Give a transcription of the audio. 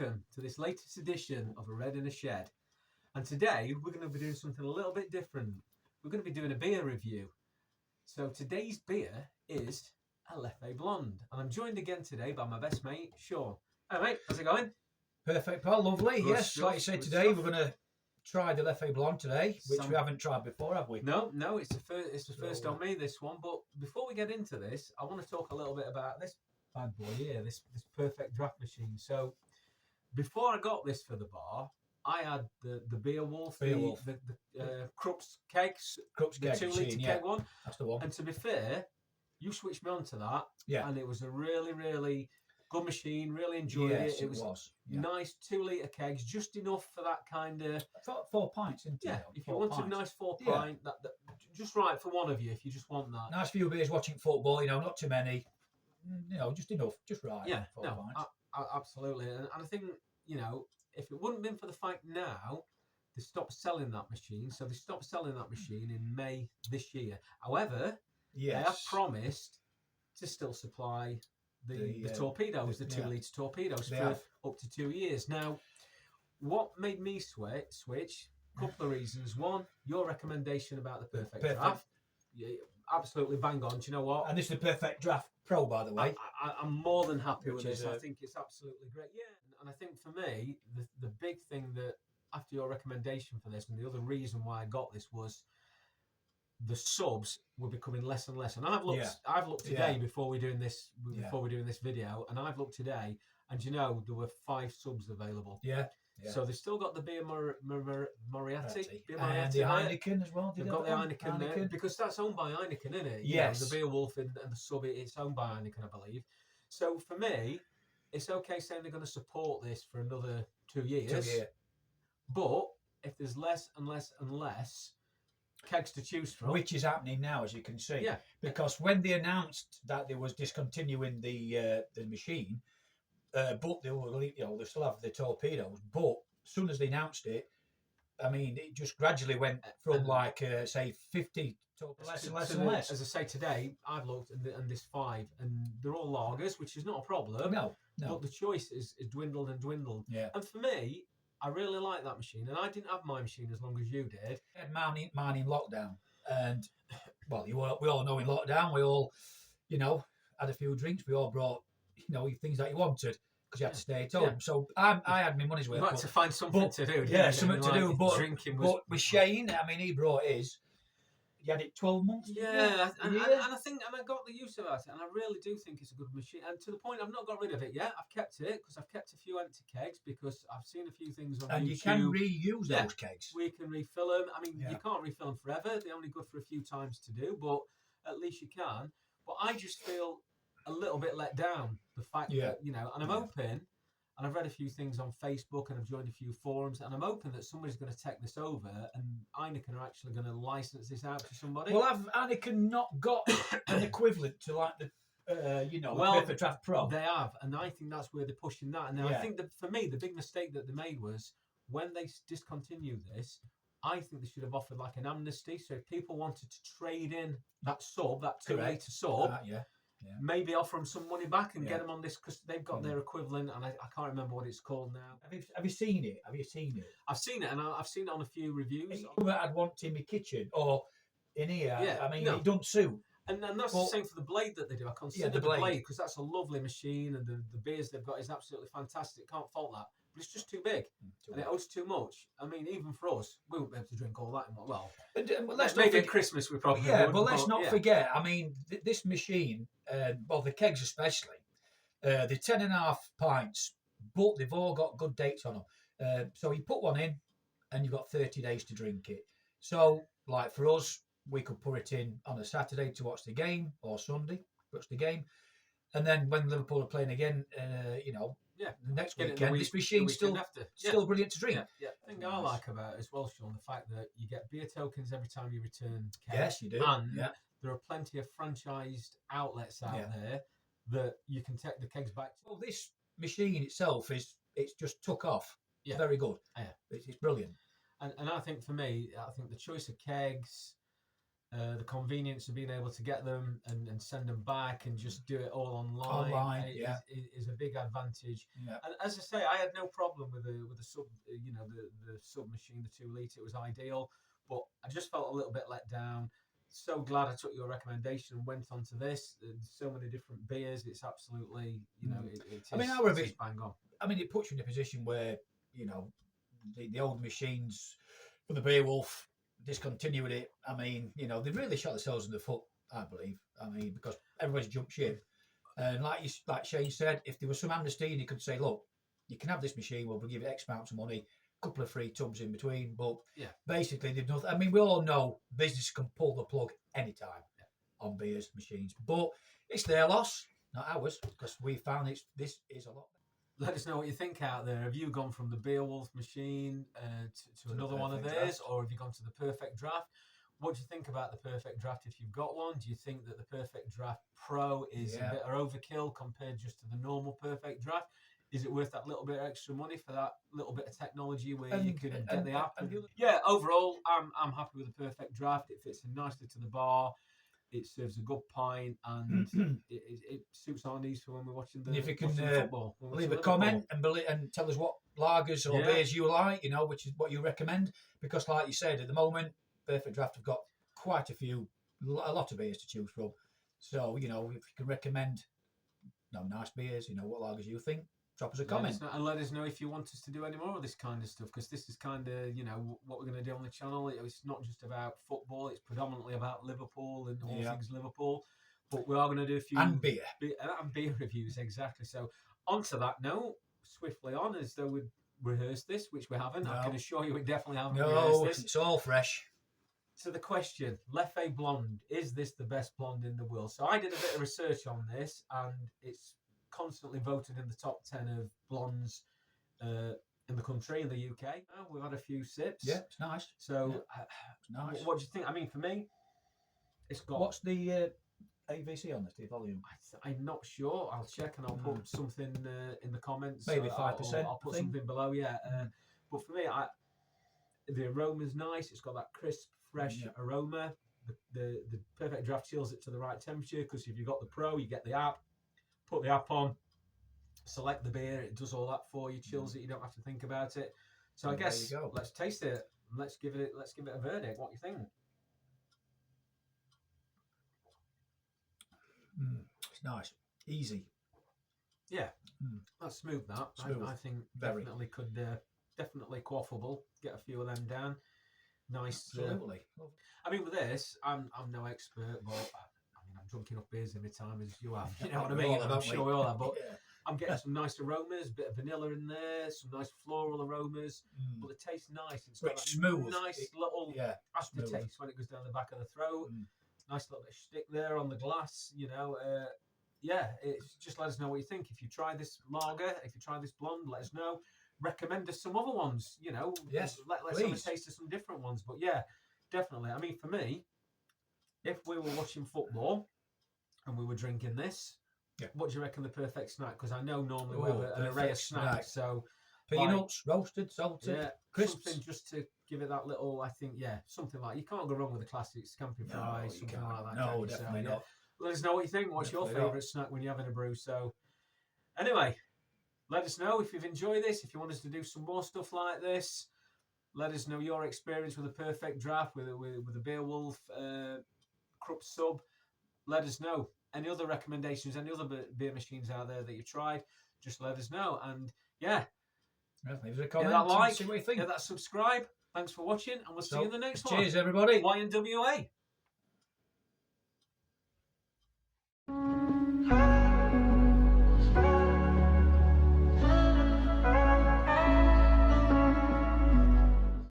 welcome to this latest edition of A Red in a Shed. And today we're going to be doing something a little bit different. We're going to be doing a beer review. So today's beer is a Leffe Blond. And I'm joined again today by my best mate, Sean. Hi mate, how's it going? Perfect, pal, lovely. Good yes, stuff, like you said, good today stuff. we're going to try the Leffe Blond today, which we haven't tried before, have we? No, it's the first on me, this one. But before we get into this, I want to talk a little bit about this bad boy here, this perfect draft machine. So before I got this for the bar, I had the Beer Wolf, the Krups kegs, Krups the keg 2 machine, litre yeah. keg one. That's the one. And to be fair, you switched me on to that, Yeah. and it was a really, really good machine. Really enjoyed Yes, it. It was yeah. nice 2 litre kegs, just enough for that kind of 4 pints, isn't it? yeah. If you Four want a pints. nice 4 pint, that just right for one of you. If you just want that, Nice few beers watching football, not too many, just enough, just right. yeah, 4 no, pints. absolutely. And I think if it wouldn't have been for the fact now they stopped selling that machine, so they stopped selling that machine in May this year. However, they have promised to still supply the torpedoes, the 2 litre torpedoes for up to 2 years. Now, what made me switch? A couple of reasons. One, your recommendation about the perfect draft. Yeah, absolutely bang on. Do you know what? And this is the Perfect Draft Pro, by the way. I'm more than happy with this. I think it's absolutely great. Yeah, and I think for me, the big thing that after your recommendation for this, and the other reason why I got this was the subs were becoming less and less. And I've looked today before we're doing this video, and I've looked today, and there were 5 subs available. Yeah. So they've still got the beer Moriarty. And the Heineken as well. They've got the Heineken there, because that's owned by Heineken, isn't it? Yes. The Beer Wolf and the sub, it's owned by Heineken, I believe. So for me, it's okay saying they're going to support this for another 2 years. But if there's less and less and less kegs to choose from, which is happening now, as you can see, because when they announced that they was discontinuing the machine, but they will, they still have the torpedoes. But as soon as they announced it, I mean, it just gradually went from say 50 to less and less. As I say, today I've looked and there's 5, and they're all lagers, which is not a problem. No. But the choice is dwindled and dwindled. Yeah. And for me, I really like that machine, and I didn't have my machine as long as you did. I had mine in lockdown, and we all know in lockdown we all, had a few drinks. We all brought things that you wanted because you had to stay at home. Yeah. So I had my money's worth. You had to find something to do. Something to do. But with Shane, I mean, he brought his. You had it 12 months. Yeah, and I got the use of it, and I really do think it's a good machine. And to the point, I've not got rid of it yet. I've kept it because I've kept a few empty kegs because I've seen a few things on YouTube. And you can reuse those kegs. We can refill them. I mean, you can't refill them forever. They're only good for a few times to do, but at least you can. But I just feel a little bit let down the fact that and I'm hoping. And I've read a few things on Facebook, and I've joined a few forums, and I'm hoping that somebody's going to take this over, and Heineken are actually going to license this out to somebody. Well, have Heineken not got an equivalent to like the Perfect Draft Pro? They have, and I think that's where they're pushing that. And I think that for me, the big mistake that they made was when they discontinued this. I think they should have offered like an amnesty, so if people wanted to trade in that sub, that 2 litre sub. Maybe offer them some money back and get them on this, because they've got their equivalent, and I can't remember what it's called now. Have you seen it? I've seen it, and I've seen it on a few reviews. I'd want in my kitchen or in here. I mean, it doesn't suit. And that's the same for the blade that they do. I consider the blade because that's a lovely machine, and the beers they've got is absolutely fantastic. Can't fault that. But it's just too big, and it holds too much. I mean, even for us, we won't be able to drink all that in one. Well, maybe at Christmas we probably would. But let's not forget, I mean, this machine, the kegs especially, they're 10.5 pints, but they've all got good dates on them. So you put one in, and you've got 30 days to drink it. So, like for us, we could put it in on a Saturday to watch the game, or Sunday, watch the game. And then when Liverpool are playing again, the next weekend, this machine's still brilliant to drink. The thing I like about it as well, Sean, the fact that you get beer tokens every time you return kegs. Yes, you do. And there are plenty of franchised outlets out there that you can take the kegs back to. Well, this machine itself it's just took off. Yeah. Very good. Yeah. It's brilliant. And I think for me, the choice of kegs, The convenience of being able to get them and send them back and just do it all online, is a big advantage. Yeah. And as I say, I had no problem with the sub, the sub machine, the 2 litre. It was ideal, but I just felt a little bit let down. So glad I took your recommendation and went on to this. There's so many different beers. It's absolutely, I mean, it's bang on. I mean, it puts you in a position where, the old machines for the Beowulf discontinued it. I mean, they really shot themselves in the foot, I believe. I mean, because everybody's jumped ship. And like Shane said, if there was some amnesty and you could say, look, you can have this machine, we'll give you X amount of money, a couple of free tubs in between. But basically, they've nothing. I mean, we all know business can pull the plug anytime on beers machines. But it's their loss, not ours, because we found this is a lot better. Let us know what you think out there. Have you gone from the Beowulf machine to another one of theirs, or have you gone to the Perfect Draft? What do you think about the Perfect Draft if you've got one? Do you think that the Perfect Draft Pro is a bit of overkill compared just to the normal Perfect Draft? Is it worth that little bit of extra money for that little bit of technology where you can get the app? Overall, I'm happy with the Perfect Draft. It fits in nicely to the bar. It serves a good pint, and it suits our needs for when we're watching the, if you can football. Leave a comment and tell us what lagers or beers you like, which is what you recommend. Because, like you said, at the moment, Perfect Draft have got quite a lot of beers to choose from. So, if you can recommend nice beers, what lagers you think, drop us a comment. Let us know if you want us to do any more of this kind of stuff, because this is kind of, what we're going to do on the channel. It's not just about football, it's predominantly about Liverpool and all things Liverpool. But we are going to do a few... And beer. And beer reviews, exactly. So, on to that note, swiftly on, as though we'd rehearsed this, which we haven't. No. I can assure you we definitely haven't rehearsed this. It's all fresh. So the question, Leffe Blond, is this the best blonde in the world? So I did a bit of research on this, and it's constantly voted in the top 10 of blondes in the country, in the UK. We've had a few sips. Yeah, it's nice. So, it's nice. What do you think? I mean, for me, it's got... What's the AVC on this, the volume? I'm not sure. I'll check and I'll put something in the comments. Maybe 5%. I'll put something below, but for me, the aroma's nice. It's got that crisp, fresh aroma. The Perfect Draft chills it to the right temperature, because if you've got the Pro, you get the app. Put the app on, select the beer, it does all that for you, chills it, you don't have to think about it. So I guess let's taste it. Let's give it a verdict. What do you think? It's nice. Easy. Yeah. That's smooth, that. Smooth. I think definitely could definitely quaffable. Get a few of them down. Nice. Absolutely. I mean, with this, I'm no expert, but I'm drunk enough beers every time as you have. You know what I mean? I'm sure we all have. But I'm getting some nice aromas, a bit of vanilla in there, some nice floral aromas. But the taste nice. It's got that smooth. Nice little aftertaste when it goes down the back of the throat. Nice little bit of stick there on the glass. It's just let us know what you think. If you try this lager, if you try this blonde, let us know. Recommend us some other ones. Yes, let's have a taste of some different ones. But definitely. I mean, for me, if we were watching football and we were drinking this, what do you reckon the perfect snack? Because I know normally we have an array of snacks. So peanuts, roasted, salted, crisps. Something just to give it that little, I think, something like, you can't go wrong with the classics, scampi fries, something like that. No, definitely not. Let us know what you think. What's your favourite snack when you're having a brew? So, anyway, let us know if you've enjoyed this, if you want us to do some more stuff like this. Let us know your experience with the Perfect Draft, with the Beowulf Krupp sub. Let us know. Any other recommendations, any other beer machines out there that you tried, just let us know. And leave us a comment. Hit that like, see what you think. Hit that subscribe. Thanks for watching, and we'll see you in the next one. Cheers, everybody. YNWA.